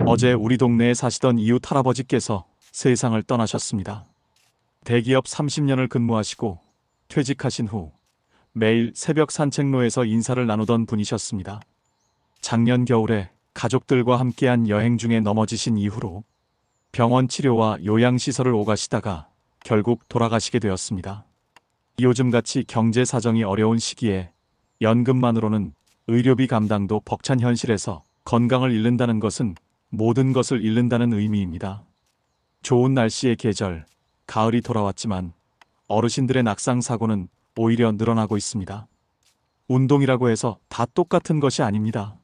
어제 우리 동네에 사시던 이웃 할아버지께서 세상을 떠나셨습니다. 대기업 30년을 근무하시고 퇴직하신 후 매일 새벽 산책로에서 인사를 나누던 분이셨습니다. 작년 겨울에 가족들과 함께한 여행 중에 넘어지신 이후로 병원 치료와 요양시설을 오가시다가 결국 돌아가시게 되었습니다. 요즘같이 경제 사정이 어려운 시기에 연금만으로는 의료비 감당도 벅찬 현실에서 건강을 잃는다는 것은 모든 것을 잃는다는 의미입니다. 좋은 날씨의 계절, 가을이 돌아왔지만 어르신들의 낙상 사고는 오히려 늘어나고 있습니다. 운동이라고 해서 다 똑같은 것이 아닙니다.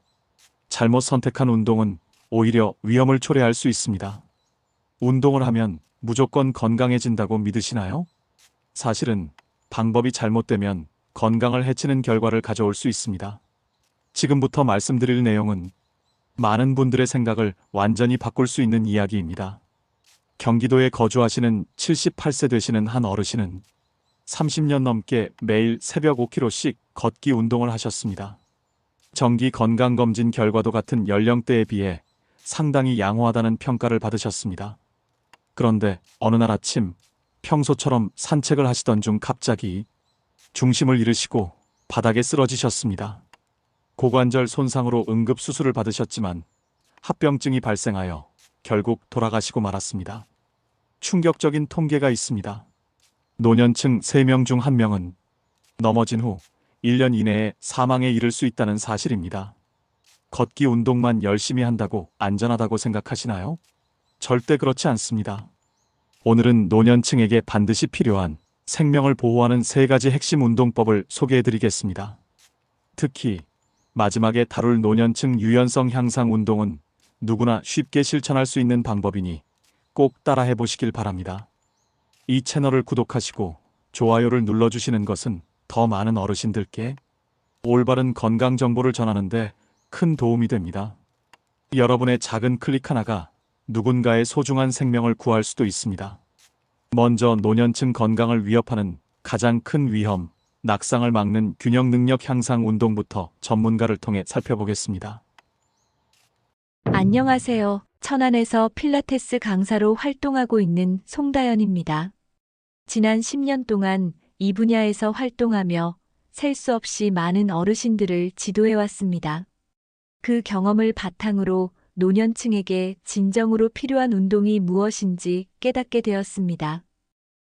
잘못 선택한 운동은 오히려 위험을 초래할 수 있습니다. 운동을 하면 무조건 건강해진다고 믿으시나요? 사실은 방법이 잘못되면 건강을 해치는 결과를 가져올 수 있습니다. 지금부터 말씀드릴 내용은 많은 분들의 생각을 완전히 바꿀 수 있는 이야기입니다. 경기도에 거주하시는 78세 되시는 한 어르신은 30년 넘게 매일 새벽 5km씩 걷기 운동을 하셨습니다. 정기 건강검진 결과도 같은 연령대에 비해 상당히 양호하다는 평가를 받으셨습니다. 그런데 어느 날 아침 평소처럼 산책을 하시던 중 갑자기 중심을 잃으시고 바닥에 쓰러지셨습니다. 고관절 손상으로 응급수술을 받으셨지만 합병증이 발생하여 결국 돌아가시고 말았습니다. 충격적인 통계가 있습니다. 노년층 3명 중 1명은 넘어진 후 1년 이내에 사망에 이를 수 있다는 사실입니다. 걷기 운동만 열심히 한다고 안전하다고 생각하시나요? 절대 그렇지 않습니다. 오늘은 노년층에게 반드시 필요한 생명을 보호하는 3가지 핵심 운동법을 소개해드리겠습니다. 특히 마지막에 다룰 노년층 유연성 향상 운동은 누구나 쉽게 실천할 수 있는 방법이니 꼭 따라해 보시길 바랍니다. 이 채널을 구독하시고 좋아요를 눌러주시는 것은 더 많은 어르신들께 올바른 건강 정보를 전하는데 큰 도움이 됩니다. 여러분의 작은 클릭 하나가 누군가의 소중한 생명을 구할 수도 있습니다. 먼저 노년층 건강을 위협하는 가장 큰 위험, 낙상을 막는 균형 능력 향상 운동부터 전문가를 통해 살펴보겠습니다. 안녕하세요. 천안에서 필라테스 강사로 활동하고 있는 송다연입니다. 지난 10년 동안 이 분야에서 활동하며 셀 수 없이 많은 어르신들을 지도해왔습니다. 그 경험을 바탕으로 노년층에게 진정으로 필요한 운동이 무엇인지 깨닫게 되었습니다.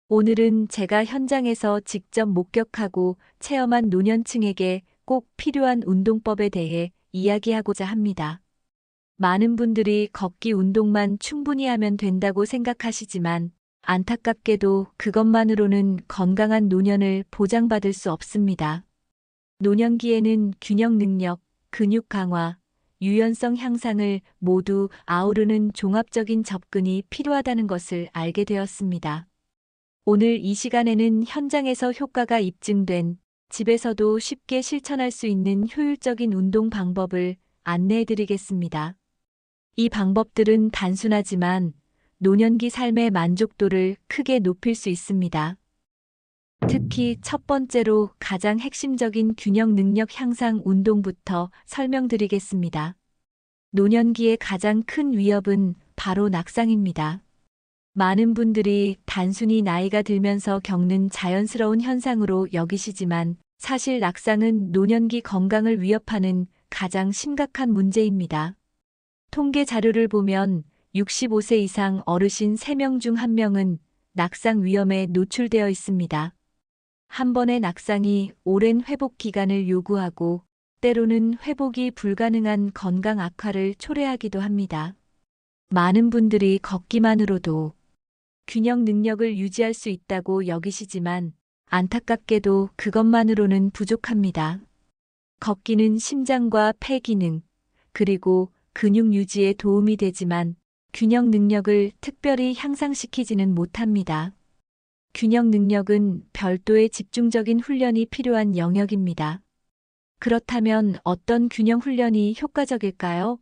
오늘은 제가 현장에서 직접 목격하고 체험한 노년층에게 꼭 필요한 운동법에 대해 이야기하고자 합니다. 많은 분들이 걷기 운동만 충분히 하면 된다고 생각하시지만 안타깝게도 그것만으로는 건강한 노년을 보장받을 수 없습니다. 노년기에는 균형 능력, 근육 강화, 유연성 향상을 모두 아우르는 종합적인 접근이 필요하다는 것을 알게 되었습니다. 오늘 이 시간에는 현장에서 효과가 입증된 집에서도 쉽게 실천할 수 있는 효율적인 운동 방법을 안내해 드리겠습니다. 이 방법들은 단순하지만 노년기 삶의 만족도를 크게 높일 수 있습니다. 특히 첫 번째로 가장 핵심적인 균형 능력 향상 운동부터 설명드리겠습니다. 노년기의 가장 큰 위협은 바로 낙상입니다. 많은 분들이 단순히 나이가 들면서 겪는 자연스러운 현상으로 여기시지만 사실 낙상은 노년기 건강을 위협하는 가장 심각한 문제입니다. 통계 자료를 보면 65세 이상 어르신 3명 중 1명은 낙상 위험에 노출되어 있습니다. 한 번의 낙상이 오랜 회복 기간을 요구하고 때로는 회복이 불가능한 건강 악화를 초래하기도 합니다. 많은 분들이 걷기만으로도 균형 능력을 유지할 수 있다고 여기시지만 안타깝게도 그것만으로는 부족합니다. 걷기는 심장과 폐 기능, 그리고 근육 유지에 도움이 되지만 균형 능력을 특별히 향상시키지는 못합니다. 균형 능력은 별도의 집중적인 훈련이 필요한 영역입니다. 그렇다면 어떤 균형 훈련이 효과적일까요?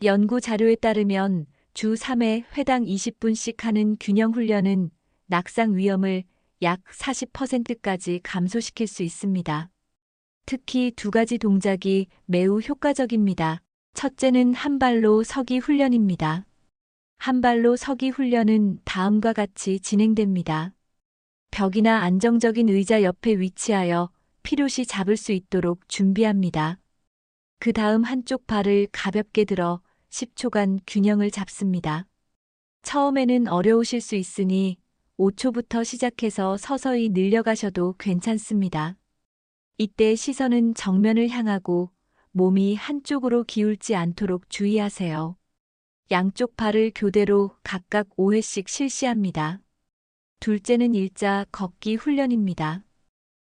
연구 자료에 따르면 주 3회 회당 20분씩 하는 균형 훈련은 낙상 위험을 약 40%까지 감소시킬 수 있습니다. 특히 2가지 동작이 매우 효과적입니다. 첫째는 한 발로 서기 훈련입니다. 한 발로 서기 훈련은 다음과 같이 진행됩니다. 벽이나 안정적인 의자 옆에 위치하여 필요시 잡을 수 있도록 준비합니다. 그 다음 한쪽 발을 가볍게 들어 10초간 균형을 잡습니다. 처음에는 어려우실 수 있으니 5초부터 시작해서 서서히 늘려가셔도 괜찮습니다. 이때 시선은 정면을 향하고 몸이 한쪽으로 기울지 않도록 주의하세요. 양쪽 발을 교대로 각각 5회씩 실시합니다. 둘째는 일자 걷기 훈련입니다.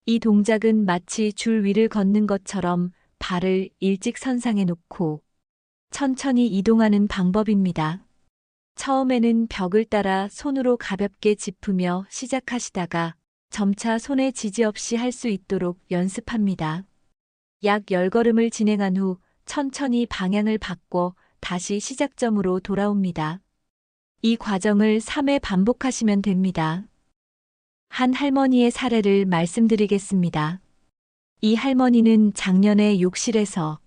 이 동작은 마치 줄 위를 걷는 것처럼 발을 일직선상에 놓고 천천히 이동하는 방법입니다. 처음에는 벽을 따라 손으로 가볍게 짚으며 시작하시다가 점차 손에 지지 없이 할 수 있도록 연습합니다. 약 10걸음을 진행한 후 천천히 방향을 바꿔 다시 시작점으로 돌아옵니다. 이 과정을 3회 반복하시면 됩니다. 한 할머니의 사례를 말씀드리겠습니다. 이 할머니는 작년에 욕실에서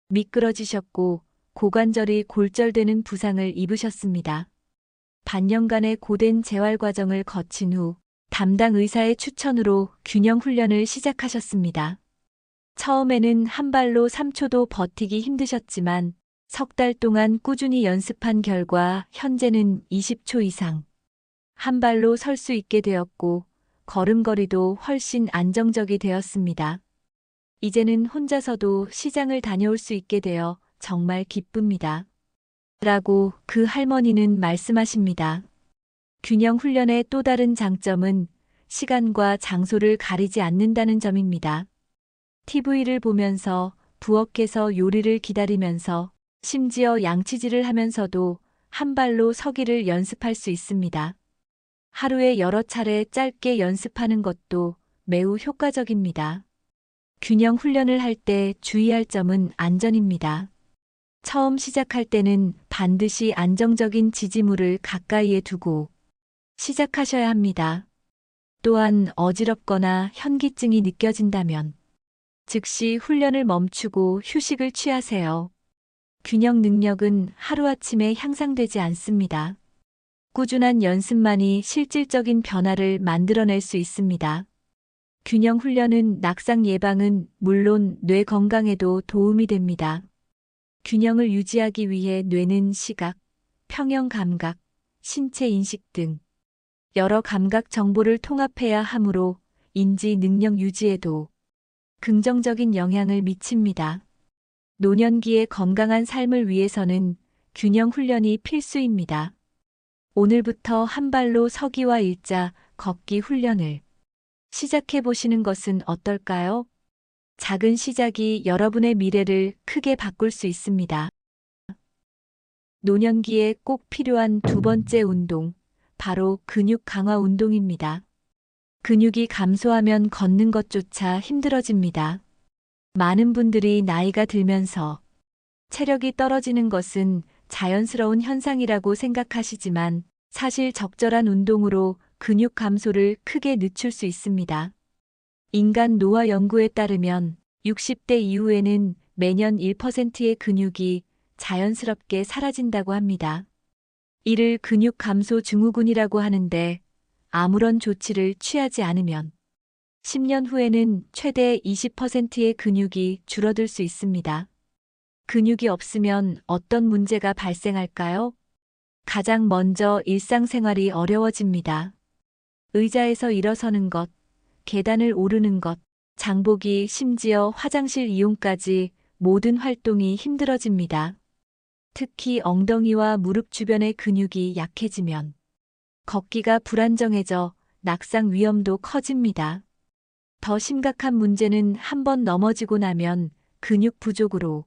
미끄러지셨고 고관절이 골절되는 부상을 입으셨습니다. 반년간의 고된 재활 과정을 거친 후 담당 의사의 추천으로 균형 훈련을 시작하셨습니다. 처음에는 한 발로 3초도 버티기 힘드셨지만 석 달 동안 꾸준히 연습한 결과 현재는 20초 이상 한 발로 설 수 있게 되었고 걸음걸이도 훨씬 안정적이 되었습니다. 이제는 혼자서도 시장을 다녀올 수 있게 되어 정말 기쁩니다. 라고 그 할머니는 말씀하십니다. 균형 훈련의 또 다른 장점은 시간과 장소를 가리지 않는다는 점입니다. TV를 보면서 부엌에서 요리를 기다리면서 심지어 양치질을 하면서도 한 발로 서기를 연습할 수 있습니다. 하루에 여러 차례 짧게 연습하는 것도 매우 효과적입니다. 균형 훈련을 할 때 주의할 점은 안전입니다. 처음 시작할 때는 반드시 안정적인 지지물을 가까이에 두고 시작하셔야 합니다. 또한 어지럽거나 현기증이 느껴진다면 즉시 훈련을 멈추고 휴식을 취하세요. 균형 능력은 하루아침에 향상되지 않습니다. 꾸준한 연습만이 실질적인 변화를 만들어낼 수 있습니다. 균형 훈련은 낙상 예방은 물론 뇌 건강에도 도움이 됩니다. 균형을 유지하기 위해 뇌는 시각, 평형 감각, 신체 인식 등 여러 감각 정보를 통합해야 하므로 인지 능력 유지에도 긍정적인 영향을 미칩니다. 노년기의 건강한 삶을 위해서는 균형 훈련이 필수입니다. 오늘부터 한 발로 서기와 일자, 걷기 훈련을 시작해 보시는 것은 어떨까요? 작은 시작이 여러분의 미래를 크게 바꿀 수 있습니다. 노년기에 꼭 필요한 두 번째 운동, 바로 근육 강화 운동입니다. 근육이 감소하면 걷는 것조차 힘들어집니다. 많은 분들이 나이가 들면서 체력이 떨어지는 것은 자연스러운 현상이라고 생각하시지만 사실 적절한 운동으로 근육 감소를 크게 늦출 수 있습니다. 인간 노화 연구에 따르면 60대 이후에는 매년 1%의 근육이 자연스럽게 사라진다고 합니다. 이를 근육 감소 증후군이라고 하는데 아무런 조치를 취하지 않으면 10년 후에는 최대 20%의 근육이 줄어들 수 있습니다. 근육이 없으면 어떤 문제가 발생할까요? 가장 먼저 일상생활이 어려워집니다. 의자에서 일어서는 것, 계단을 오르는 것, 장보기, 심지어 화장실 이용까지 모든 활동이 힘들어집니다. 특히 엉덩이와 무릎 주변의 근육이 약해지면 걷기가 불안정해져 낙상 위험도 커집니다. 더 심각한 문제는 한번 넘어지고 나면 근육 부족으로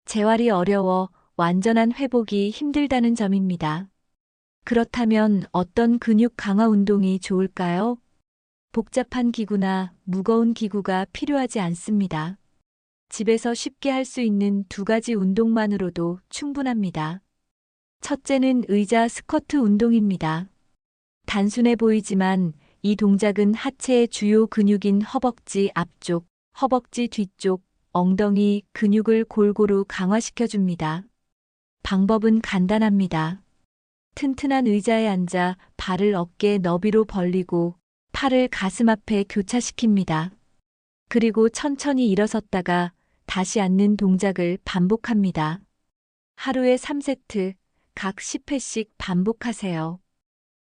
재활이 어려워 완전한 회복이 힘들다는 점입니다. 그렇다면 어떤 근육 강화 운동이 좋을까요? 복잡한 기구나 무거운 기구가 필요하지 않습니다. 집에서 쉽게 할 수 있는 두 가지 운동만으로도 충분합니다. 첫째는 의자 스쿼트 운동입니다. 단순해 보이지만 이 동작은 하체의 주요 근육인 허벅지 앞쪽, 허벅지 뒤쪽, 엉덩이 근육을 골고루 강화시켜줍니다. 방법은 간단합니다. 튼튼한 의자에 앉아 발을 어깨 너비로 벌리고 팔을 가슴 앞에 교차시킵니다. 그리고 천천히 일어섰다가 다시 앉는 동작을 반복합니다. 하루에 3세트, 각 10회씩 반복하세요.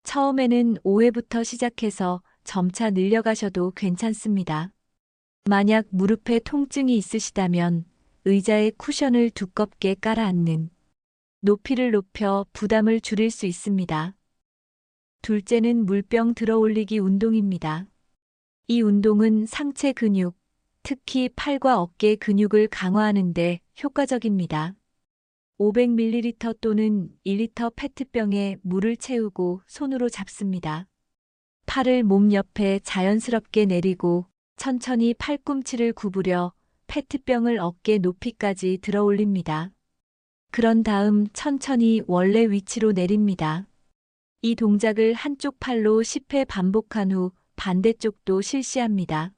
처음에는 5회부터 시작해서 점차 늘려가셔도 괜찮습니다. 만약 무릎에 통증이 있으시다면 의자에 쿠션을 두껍게 깔아 앉는 높이를 높여 부담을 줄일 수 있습니다. 둘째는 물병 들어 올리기 운동입니다. 이 운동은 상체 근육, 특히 팔과 어깨 근육을 강화하는 데 효과적입니다. 500ml 또는 1리터 페트병에 물을 채우고 손으로 잡습니다. 팔을 몸 옆에 자연스럽게 내리고 천천히 팔꿈치를 구부려 페트병을 어깨 높이까지 들어 올립니다. 그런 다음 천천히 원래 위치로 내립니다. 이 동작을 한쪽 팔로 10회 반복한 후 반대쪽도 실시합니다.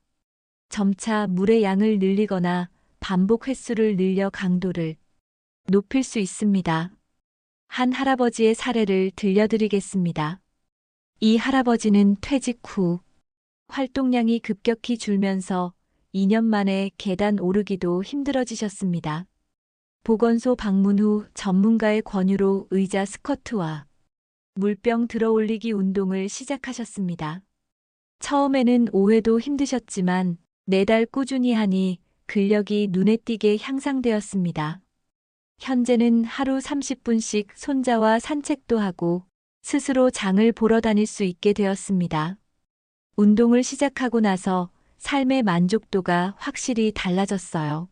점차 물의 양을 늘리거나 반복 횟수를 늘려 강도를 높일 수 있습니다. 한 할아버지의 사례를 들려드리겠습니다. 이 할아버지는 퇴직 후 활동량이 급격히 줄면서 2년 만에 계단 오르기도 힘들어지셨습니다. 보건소 방문 후 전문가의 권유로 의자 스쿼트와 물병 들어 올리기 운동을 시작하셨습니다. 처음에는 5회도 힘드셨지만 4달 꾸준히 하니 근력이 눈에 띄게 향상되었습니다. 현재는 하루 30분씩 손자와 산책도 하고 스스로 장을 보러 다닐 수 있게 되었습니다. 운동을 시작하고 나서 삶의 만족도가 확실히 달라졌어요.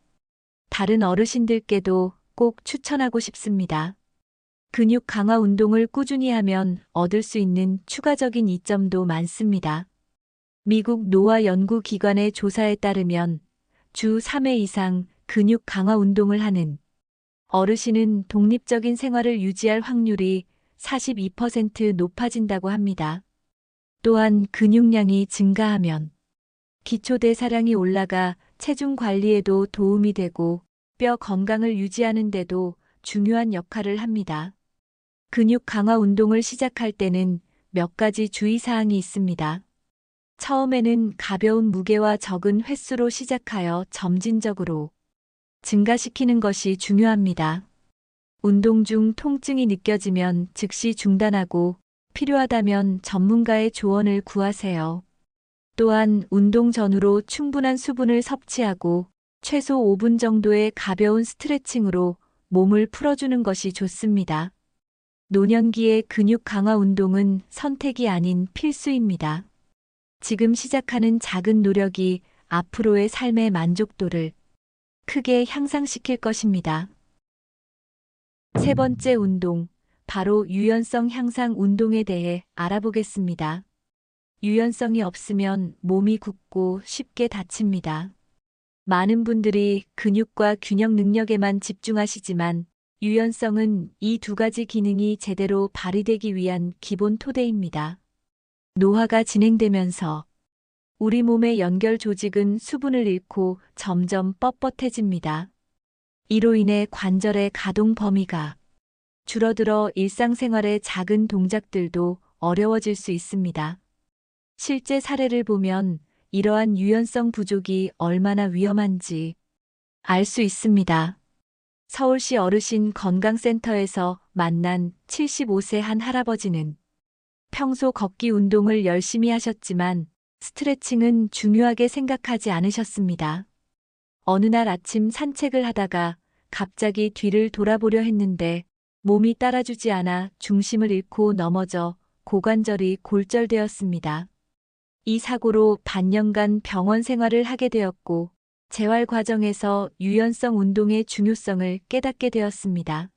다른 어르신들께도 꼭 추천하고 싶습니다. 근육 강화 운동을 꾸준히 하면 얻을 수 있는 추가적인 이점도 많습니다. 미국 노화 연구기관의 조사에 따르면 주 3회 이상 근육 강화 운동을 하는 어르신은 독립적인 생활을 유지할 확률이 42% 높아진다고 합니다. 또한 근육량이 증가하면 기초대사량이 올라가 체중 관리에도 도움이 되고 뼈 건강을 유지하는 데도 중요한 역할을 합니다. 근육 강화 운동을 시작할 때는 몇 가지 주의사항이 있습니다. 처음에는 가벼운 무게와 적은 횟수로 시작하여 점진적으로 증가시키는 것이 중요합니다. 운동 중 통증이 느껴지면 즉시 중단하고 필요하다면 전문가의 조언을 구하세요. 또한 운동 전후로 충분한 수분을 섭취하고 최소 5분 정도의 가벼운 스트레칭으로 몸을 풀어주는 것이 좋습니다. 노년기의 근육 강화 운동은 선택이 아닌 필수입니다. 지금 시작하는 작은 노력이 앞으로의 삶의 만족도를 크게 향상시킬 것입니다. 세 번째 운동, 바로 유연성 향상 운동에 대해 알아보겠습니다. 유연성이 없으면 몸이 굳고 쉽게 다칩니다. 많은 분들이 근육과 균형 능력에만 집중하시지만 유연성은 이 두 가지 기능이 제대로 발휘되기 위한 기본 토대입니다. 노화가 진행되면서 우리 몸의 연결 조직은 수분을 잃고 점점 뻣뻣해집니다. 이로 인해 관절의 가동 범위가 줄어들어 일상생활의 작은 동작들도 어려워질 수 있습니다. 실제 사례를 보면 이러한 유연성 부족이 얼마나 위험한지 알 수 있습니다. 서울시 어르신 건강센터에서 만난 75세 한 할아버지는 평소 걷기 운동을 열심히 하셨지만 스트레칭은 중요하게 생각하지 않으셨습니다. 어느 날 아침 산책을 하다가 갑자기 뒤를 돌아보려 했는데 몸이 따라주지 않아 중심을 잃고 넘어져 고관절이 골절되었습니다. 이 사고로 반년간 병원 생활을 하게 되었고 재활 과정에서 유연성 운동의 중요성을 깨닫게 되었습니다.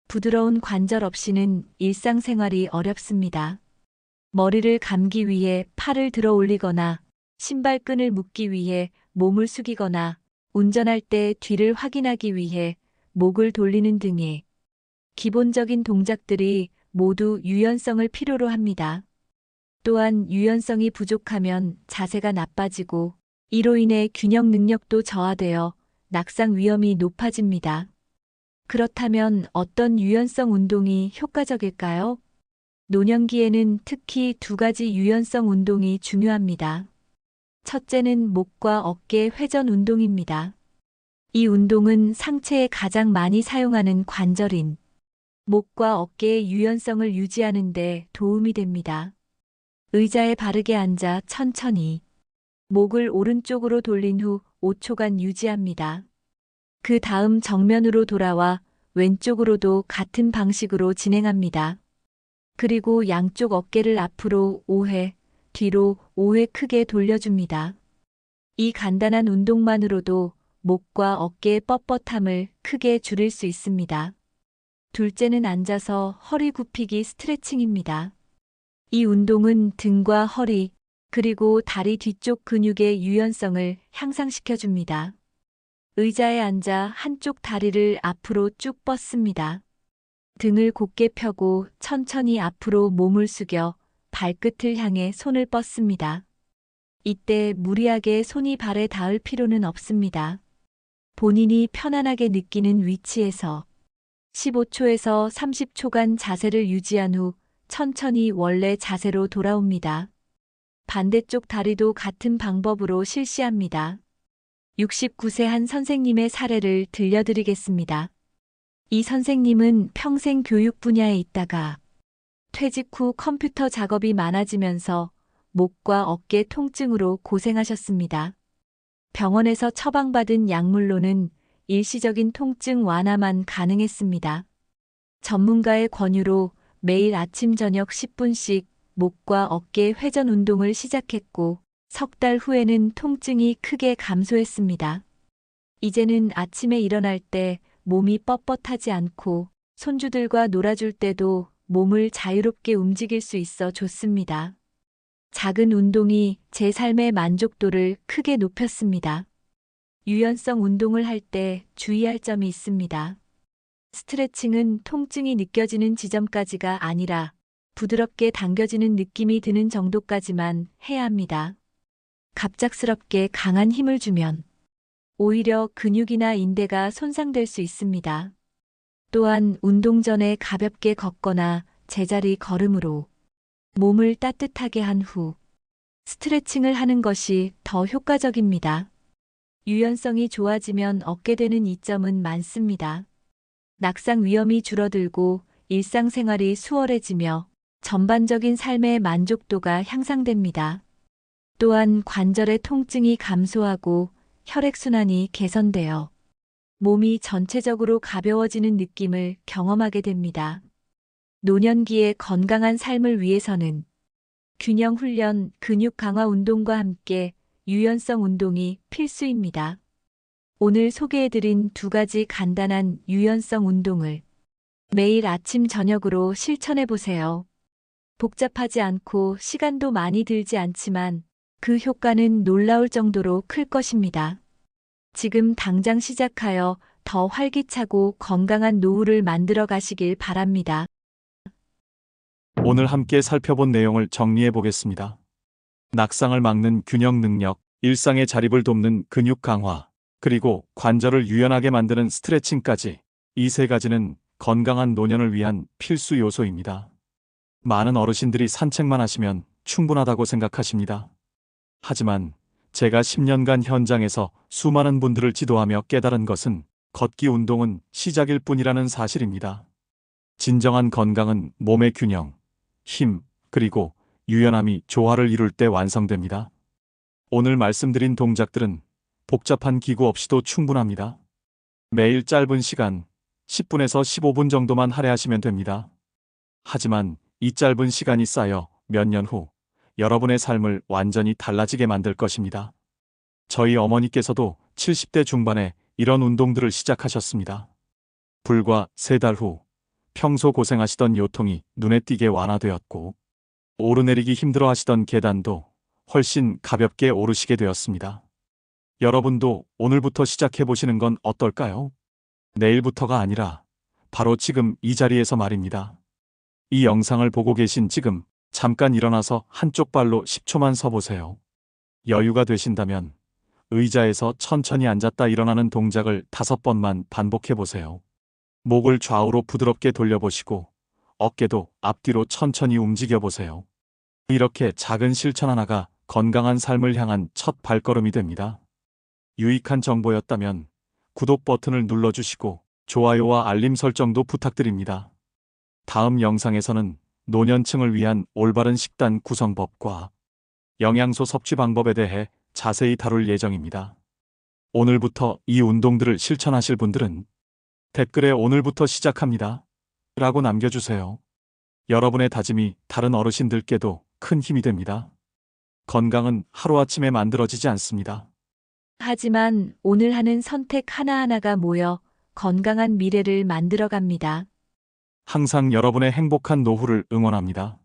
부드러운 관절 없이는 일상생활이 어렵습니다. 머리를 감기 위해 팔을 들어 올리거나 신발끈을 묶기 위해 몸을 숙이거나 운전할 때 뒤를 확인하기 위해 목을 돌리는 등의 기본적인 동작들이 모두 유연성을 필요로 합니다. 또한 유연성이 부족하면 자세가 나빠지고 이로 인해 균형 능력도 저하되어 낙상 위험이 높아집니다. 그렇다면 어떤 유연성 운동이 효과적일까요? 노년기에는 특히 두 가지 유연성 운동이 중요합니다. 첫째는 목과 어깨 회전 운동입니다. 이 운동은 상체에 가장 많이 사용하는 관절인 목과 어깨의 유연성을 유지하는 데 도움이 됩니다. 의자에 바르게 앉아 천천히 목을 오른쪽으로 돌린 후 5초간 유지합니다. 그 다음 정면으로 돌아와 왼쪽으로도 같은 방식으로 진행합니다. 그리고 양쪽 어깨를 앞으로 5회, 뒤로 5회 크게 돌려줍니다. 이 간단한 운동만으로도 목과 어깨의 뻣뻣함을 크게 줄일 수 있습니다. 둘째는 앉아서 허리 굽히기 스트레칭입니다. 이 운동은 등과 허리, 그리고 다리 뒤쪽 근육의 유연성을 향상시켜줍니다. 의자에 앉아 한쪽 다리를 앞으로 쭉 뻗습니다. 등을 곧게 펴고 천천히 앞으로 몸을 숙여 발끝을 향해 손을 뻗습니다. 이때 무리하게 손이 발에 닿을 필요는 없습니다. 본인이 편안하게 느끼는 위치에서 15초에서 30초간 자세를 유지한 후 천천히 원래 자세로 돌아옵니다. 반대쪽 다리도 같은 방법으로 실시합니다. 69세 한 선생님의 사례를 들려드리겠습니다. 이 선생님은 평생 교육 분야에 있다가 퇴직 후 컴퓨터 작업이 많아지면서 목과 어깨 통증으로 고생하셨습니다. 병원에서 처방받은 약물로는 일시적인 통증 완화만 가능했습니다. 전문가의 권유로 매일 아침 저녁 10분씩 목과 어깨 회전 운동을 시작했고 석 달 후에는 통증이 크게 감소했습니다. 이제는 아침에 일어날 때 몸이 뻣뻣하지 않고 손주들과 놀아줄 때도 몸을 자유롭게 움직일 수 있어 좋습니다. 작은 운동이 제 삶의 만족도를 크게 높였습니다. 유연성 운동을 할 때 주의할 점이 있습니다. 스트레칭은 통증이 느껴지는 지점까지가 아니라 부드럽게 당겨지는 느낌이 드는 정도까지만 해야 합니다. 갑작스럽게 강한 힘을 주면 오히려 근육이나 인대가 손상될 수 있습니다. 또한 운동 전에 가볍게 걷거나 제자리 걸음으로 몸을 따뜻하게 한 후 스트레칭을 하는 것이 더 효과적입니다. 유연성이 좋아지면 얻게 되는 이점은 많습니다. 낙상 위험이 줄어들고 일상생활이 수월해지며 전반적인 삶의 만족도가 향상됩니다. 또한 관절의 통증이 감소하고 혈액순환이 개선되어 몸이 전체적으로 가벼워지는 느낌을 경험하게 됩니다. 노년기의 건강한 삶을 위해서는 균형 훈련, 근육 강화 운동과 함께 유연성 운동이 필수입니다. 오늘 소개해드린 두 가지 간단한 유연성 운동을 매일 아침 저녁으로 실천해보세요. 복잡하지 않고 시간도 많이 들지 않지만 그 효과는 놀라울 정도로 클 것입니다. 지금 당장 시작하여 더 활기차고 건강한 노후를 만들어 가시길 바랍니다. 오늘 함께 살펴본 내용을 정리해 보겠습니다. 낙상을 막는 균형 능력, 일상의 자립을 돕는 근육 강화, 그리고 관절을 유연하게 만드는 스트레칭까지 이 세 가지는 건강한 노년을 위한 필수 요소입니다. 많은 어르신들이 산책만 하시면 충분하다고 생각하십니다. 하지만 제가 10년간 현장에서 수많은 분들을 지도하며 깨달은 것은 걷기 운동은 시작일 뿐이라는 사실입니다. 진정한 건강은 몸의 균형, 힘, 그리고 유연함이 조화를 이룰 때 완성됩니다. 오늘 말씀드린 동작들은 복잡한 기구 없이도 충분합니다. 매일 짧은 시간, 10분에서 15분 정도만 할애하시면 됩니다. 하지만 이 짧은 시간이 쌓여 몇 년 후 여러분의 삶을 완전히 달라지게 만들 것입니다. 저희 어머니께서도 70대 중반에 이런 운동들을 시작하셨습니다. 불과 3달 후 평소 고생하시던 요통이 눈에 띄게 완화되었고 오르내리기 힘들어 하시던 계단도 훨씬 가볍게 오르시게 되었습니다. 여러분도 오늘부터 시작해 보시는 건 어떨까요? 내일부터가 아니라 바로 지금 이 자리에서 말입니다. 이 영상을 보고 계신 지금 잠깐 일어나서 한쪽 발로 10초만 서보세요. 여유가 되신다면 의자에서 천천히 앉았다 일어나는 동작을 5번만 반복해 보세요. 목을 좌우로 부드럽게 돌려보시고 어깨도 앞뒤로 천천히 움직여 보세요. 이렇게 작은 실천 하나가 건강한 삶을 향한 첫 발걸음이 됩니다. 유익한 정보였다면 구독 버튼을 눌러주시고 좋아요와 알림 설정도 부탁드립니다. 다음 영상에서는 노년층을 위한 올바른 식단 구성법과 영양소 섭취 방법에 대해 자세히 다룰 예정입니다. 오늘부터 이 운동들을 실천하실 분들은 댓글에 오늘부터 시작합니다 라고 남겨주세요. 여러분의 다짐이 다른 어르신들께도 큰 힘이 됩니다. 건강은 하루아침에 만들어지지 않습니다. 하지만 오늘 하는 선택 하나하나가 모여 건강한 미래를 만들어 갑니다. 항상 여러분의 행복한 노후를 응원합니다.